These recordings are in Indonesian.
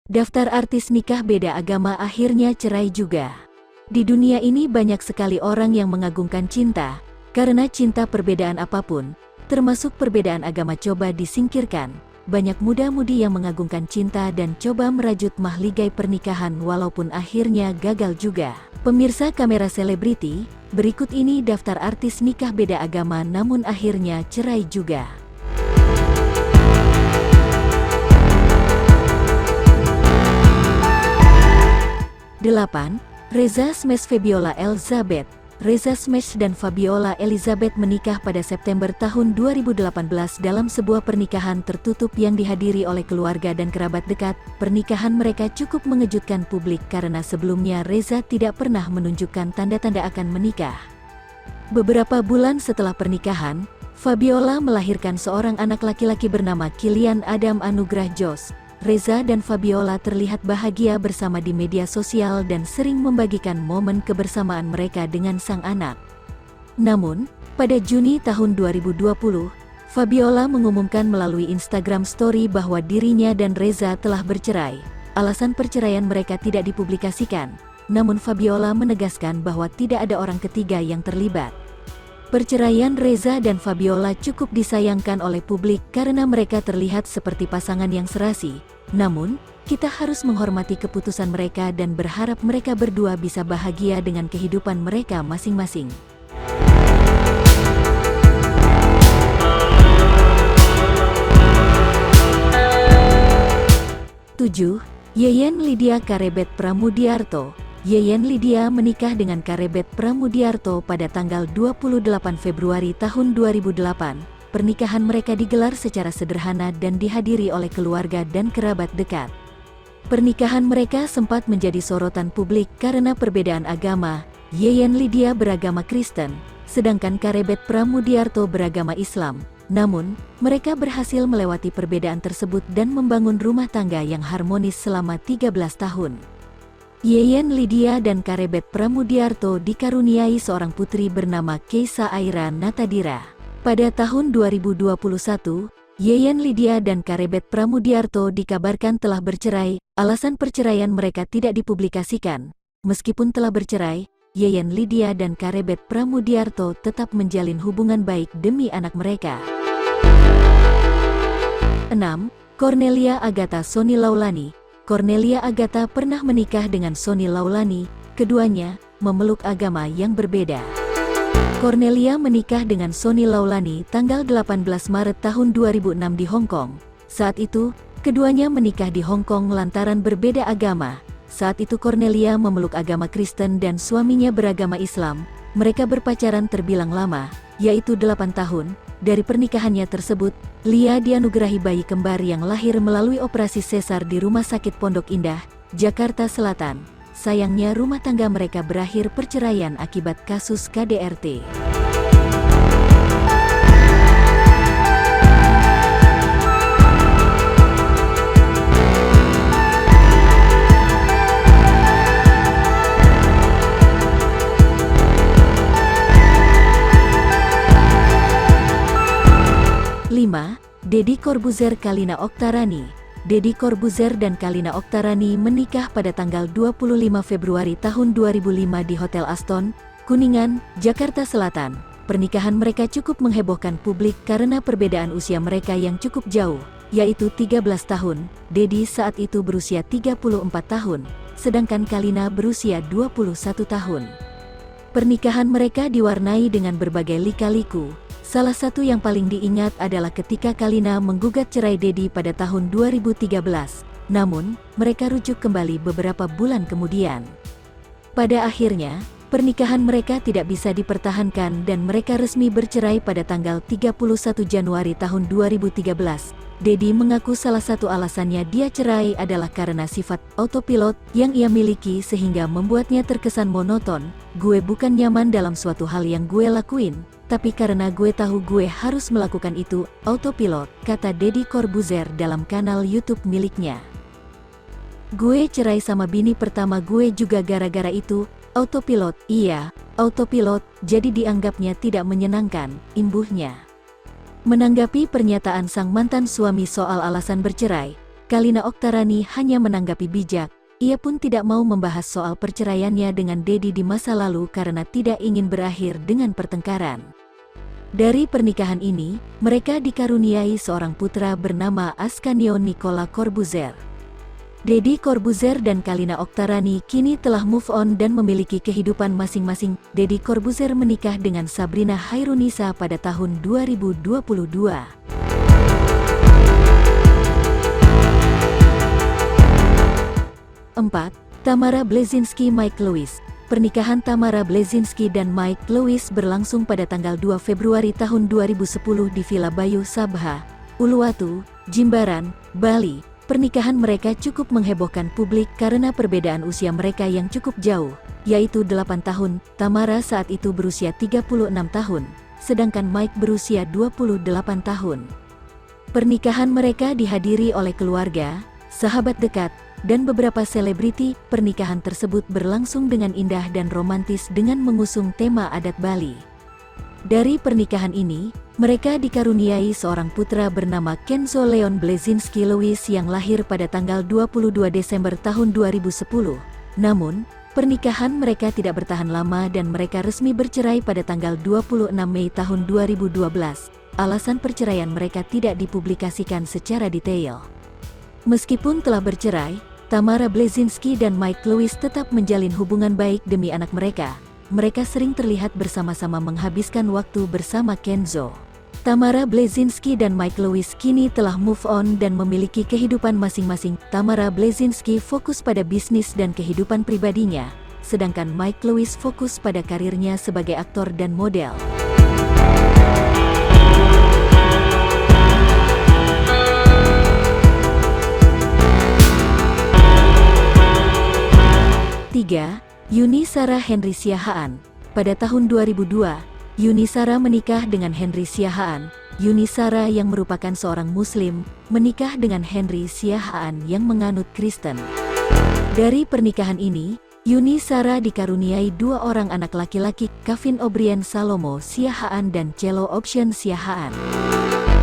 Daftar artis nikah beda agama akhirnya cerai juga. Di dunia ini banyak sekali orang yang mengagungkan cinta, karena cinta perbedaan apapun, termasuk perbedaan agama coba disingkirkan. Banyak muda-mudi yang mengagungkan cinta dan coba merajut mahligai pernikahan walaupun akhirnya gagal juga. Pemirsa Kamera Selebriti, berikut ini daftar artis nikah beda agama namun akhirnya cerai juga. 8. Reza Smash Fabiola Elizabeth. Reza Smash dan Fabiola Elizabeth menikah pada September tahun 2018 dalam sebuah pernikahan tertutup yang dihadiri oleh keluarga dan kerabat dekat. Pernikahan mereka cukup mengejutkan publik karena sebelumnya Reza tidak pernah menunjukkan tanda-tanda akan menikah. Beberapa bulan setelah pernikahan, Fabiola melahirkan seorang anak laki-laki bernama Kylian Adam Anugrah Jos. Reza dan Fabiola terlihat bahagia bersama di media sosial dan sering membagikan momen kebersamaan mereka dengan sang anak. Namun, pada Juni tahun 2020, Fabiola mengumumkan melalui Instagram Story bahwa dirinya dan Reza telah bercerai. Alasan perceraian mereka tidak dipublikasikan, namun Fabiola menegaskan bahwa tidak ada orang ketiga yang terlibat. Perceraian Reza dan Fabiola cukup disayangkan oleh publik karena mereka terlihat seperti pasangan yang serasi. Namun, kita harus menghormati keputusan mereka dan berharap mereka berdua bisa bahagia dengan kehidupan mereka masing-masing. 7. Yeyen Lydia Karebet Pramudiarto. Yeyen Lydia menikah dengan Karebet Pramudiarto pada tanggal 28 Februari tahun 2008. Pernikahan mereka digelar secara sederhana dan dihadiri oleh keluarga dan kerabat dekat. Pernikahan mereka sempat menjadi sorotan publik karena perbedaan agama. Yeyen Lydia beragama Kristen, sedangkan Karebet Pramudiarto beragama Islam. Namun, mereka berhasil melewati perbedaan tersebut dan membangun rumah tangga yang harmonis selama 13 tahun. Yeyen Lydia dan Karebet Pramudiarto dikaruniai seorang putri bernama Keisa Aira Natadira. Pada tahun 2021, Yeyen Lydia dan Karebet Pramudiarto dikabarkan telah bercerai. Alasan perceraian mereka tidak dipublikasikan. Meskipun telah bercerai, Yeyen Lydia dan Karebet Pramudiarto tetap menjalin hubungan baik demi anak mereka. 6. Cornelia Agatha Sony Laulani. Cornelia Agatha pernah menikah dengan Sony Laulani, keduanya memeluk agama yang berbeda. Cornelia menikah dengan Sony Laulani tanggal 18 Maret tahun 2006 di Hong Kong. Saat itu, keduanya menikah di Hong Kong lantaran berbeda agama. Saat itu Cornelia memeluk agama Kristen dan suaminya beragama Islam. Mereka berpacaran terbilang lama, yaitu 8 tahun. Dari pernikahannya tersebut, Lia dianugerahi bayi kembar yang lahir melalui operasi sesar di Rumah Sakit Pondok Indah, Jakarta Selatan. Sayangnya rumah tangga mereka berakhir perceraian akibat kasus KDRT. Deddy Corbuzier Kalina Oktarani. Deddy Corbuzier dan Kalina Oktarani menikah pada tanggal 25 Februari tahun 2005 di Hotel Aston, Kuningan, Jakarta Selatan. Pernikahan mereka cukup menghebohkan publik karena perbedaan usia mereka yang cukup jauh, yaitu 13 tahun. Deddy saat itu berusia 34 tahun, sedangkan Kalina berusia 21 tahun. Pernikahan mereka diwarnai dengan berbagai lika-liku. Salah satu yang paling diingat adalah ketika Kalina menggugat cerai Deddy pada tahun 2013. Namun, mereka rujuk kembali beberapa bulan kemudian. Pada akhirnya, pernikahan mereka tidak bisa dipertahankan dan mereka resmi bercerai pada tanggal 31 Januari tahun 2013. Deddy mengaku salah satu alasannya dia cerai adalah karena sifat autopilot yang ia miliki sehingga membuatnya terkesan monoton. Gue bukan nyaman dalam suatu hal yang gue lakuin, tapi karena gue tahu gue harus melakukan itu, autopilot, kata Deddy Corbuzier dalam kanal YouTube miliknya. Gue cerai sama bini pertama gue juga gara-gara itu, autopilot, iya, autopilot, jadi dianggapnya tidak menyenangkan, imbuhnya. Menanggapi pernyataan sang mantan suami soal alasan bercerai, Kalina Oktarani hanya menanggapi bijak. Ia pun tidak mau membahas soal perceraiannya dengan Dedi di masa lalu karena tidak ingin berakhir dengan pertengkaran. Dari pernikahan ini, mereka dikaruniai seorang putra bernama Ascanio Nicola Corbuzier. Deddy Corbuzier dan Kalina Oktarani kini telah move on dan memiliki kehidupan masing-masing. Deddy Corbuzier menikah dengan Sabrina Hairunisa pada tahun 2022. 4. Tamara Blazinski Mike Lewis. Pernikahan Tamara Blazinski dan Mike Lewis berlangsung pada tanggal 2 Februari tahun 2010 di Villa Bayu Sabha, Uluwatu, Jimbaran, Bali. Pernikahan mereka cukup menghebohkan publik karena perbedaan usia mereka yang cukup jauh, yaitu 8 tahun. Tamara saat itu berusia 36 tahun, sedangkan Mike berusia 28 tahun. Pernikahan mereka dihadiri oleh keluarga, sahabat dekat, dan beberapa selebriti. Pernikahan tersebut berlangsung dengan indah dan romantis dengan mengusung tema adat Bali. Dari pernikahan ini, mereka dikaruniai seorang putra bernama Kenzo Leon Blazinski Lewis yang lahir pada tanggal 22 Desember tahun 2010. Namun, pernikahan mereka tidak bertahan lama dan mereka resmi bercerai pada tanggal 26 Mei tahun 2012. Alasan perceraian mereka tidak dipublikasikan secara detail. Meskipun telah bercerai, Tamara Blazinski dan Mike Lewis tetap menjalin hubungan baik demi anak mereka. Mereka sering terlihat bersama-sama menghabiskan waktu bersama Kenzo. Tamara Blazinski dan Mike Lewis kini telah move on dan memiliki kehidupan masing-masing. Tamara Blazinski fokus pada bisnis dan kehidupan pribadinya, sedangkan Mike Lewis fokus pada karirnya sebagai aktor dan model. Yuni Shara Henry Siahaan. Pada tahun 2002, Yuni Shara menikah dengan Henry Siahaan. Yuni Shara yang merupakan seorang Muslim, menikah dengan Henry Siahaan yang menganut Kristen. Dari pernikahan ini, Yuni Shara dikaruniai 2 orang anak laki-laki, Kevin O'Brien Salomo Siahaan dan Cello Option Siahaan.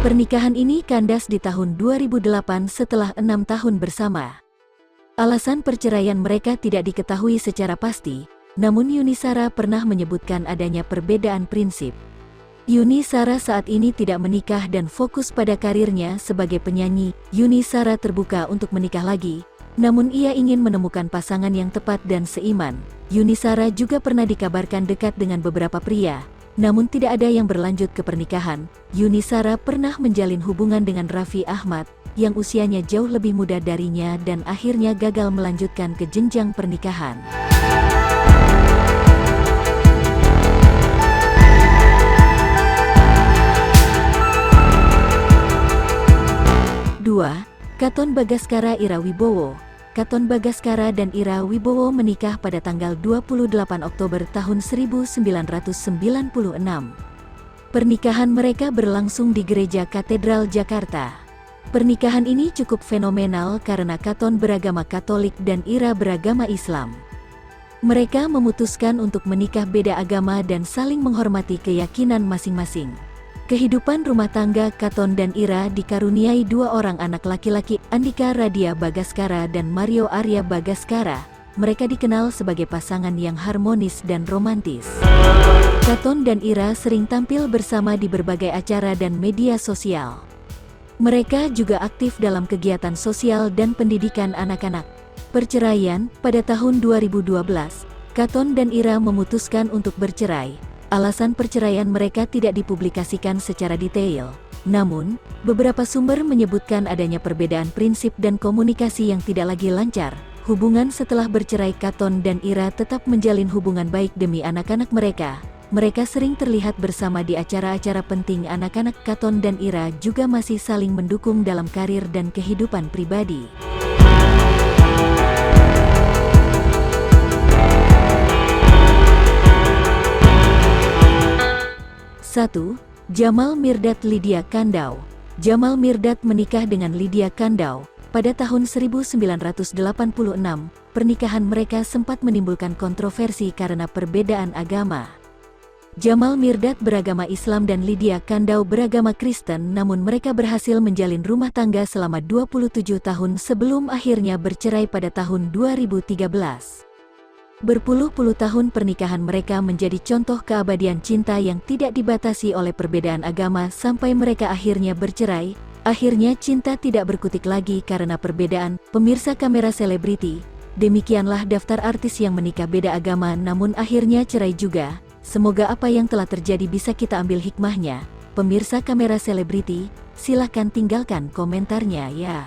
Pernikahan ini kandas di tahun 2008 setelah 6 tahun bersama. Alasan perceraian mereka tidak diketahui secara pasti, namun Yuni Shara pernah menyebutkan adanya perbedaan prinsip. Yuni Shara saat ini tidak menikah dan fokus pada karirnya sebagai penyanyi. Yuni Shara terbuka untuk menikah lagi, namun ia ingin menemukan pasangan yang tepat dan seiman. Yuni Shara juga pernah dikabarkan dekat dengan beberapa pria, namun tidak ada yang berlanjut ke pernikahan. Yuni Shara pernah menjalin hubungan dengan Raffi Ahmad, yang usianya jauh lebih muda darinya dan akhirnya gagal melanjutkan ke jenjang pernikahan. Katon Bagaskara Ira Wibowo. Katon Bagaskara dan Ira Wibowo menikah pada tanggal 28 Oktober tahun 1996. Pernikahan mereka berlangsung di Gereja Katedral Jakarta. Pernikahan ini cukup fenomenal karena Katon beragama Katolik dan Ira beragama Islam. Mereka memutuskan untuk menikah beda agama dan saling menghormati keyakinan masing-masing. Kehidupan rumah tangga Katon dan Ira dikaruniai 2 orang anak laki-laki, Andika Radia Bagaskara dan Mario Arya Bagaskara. Mereka dikenal sebagai pasangan yang harmonis dan romantis. Katon dan Ira sering tampil bersama di berbagai acara dan media sosial. Mereka juga aktif dalam kegiatan sosial dan pendidikan anak-anak. Perceraian. Pada tahun 2012, Katon dan Ira memutuskan untuk bercerai. Alasan perceraian mereka tidak dipublikasikan secara detail. Namun, beberapa sumber menyebutkan adanya perbedaan prinsip dan komunikasi yang tidak lagi lancar. Hubungan setelah bercerai, Katon dan Ira tetap menjalin hubungan baik demi anak-anak mereka. Mereka sering terlihat bersama di acara-acara penting anak-anak. Katon dan Ira juga masih saling mendukung dalam karir dan kehidupan pribadi. 1. Jamal Mirdad Lydia Kandau. Jamal Mirdad menikah dengan Lydia Kandau pada tahun 1986. Pernikahan mereka sempat menimbulkan kontroversi karena perbedaan agama. Jamal Mirdad beragama Islam dan Lydia Kandau beragama Kristen, namun mereka berhasil menjalin rumah tangga selama 27 tahun sebelum akhirnya bercerai pada tahun 2013. Berpuluh-puluh tahun pernikahan mereka menjadi contoh keabadian cinta yang tidak dibatasi oleh perbedaan agama sampai mereka akhirnya bercerai. Akhirnya cinta tidak berkutik lagi karena perbedaan. Pemirsa Kamera Selebriti, demikianlah daftar artis yang menikah beda agama namun akhirnya cerai juga. Semoga apa yang telah terjadi bisa kita ambil hikmahnya. Pemirsa Kamera Selebriti, silahkan tinggalkan komentarnya ya.